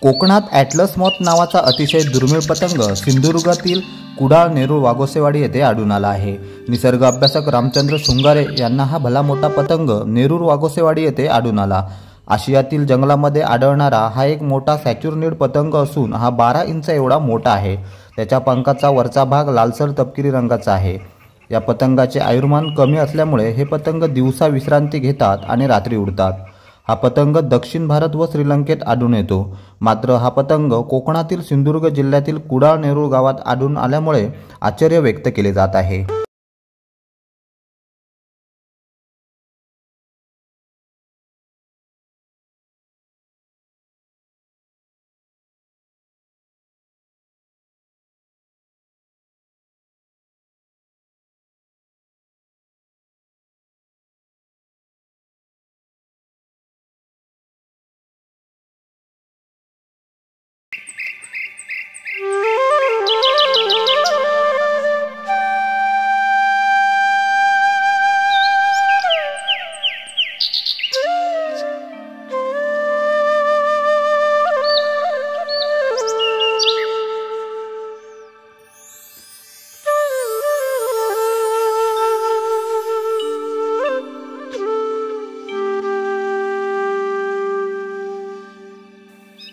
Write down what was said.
कोकणात atlas moth नावाचा अतिशय दुर्मिळ पतंग सिंधुदुर्गातील कुडाळ नेरूळ वाघोसेवाडी येथे आढळून आला आहे। निसर्ग अभ्यासक रामचंद्र शृंगारे यांना हा भला मोठा पतंग नेरूळ वाघोसेवाडी येथे आढळून आला। आशियातील जंगलामध्ये आढळणारा हा एक मोठा सॅच्युरनिड पतंग असून हा 12 इंच एवढा मोठा आहे। त्याच्या पंखाचा वरचा भाग लालसर तपकिरी रंगाचा आहे। या पतंगाचे आयुर्मान कमी असल्यामुळे हे पतंग दिवसा विश्रांती घेतात आणि रात्री उडतात। हा पतंग दक्षिण भारत व श्रीलंकेत आढळून येतो। मात्र हा पतंग कोकणातील सिंधुदुर्ग जिल्ह्यातील कुडाळ नेरूळ गावात आढळून आल्यामुळे आश्चर्य व्यक्त केले जात आहे।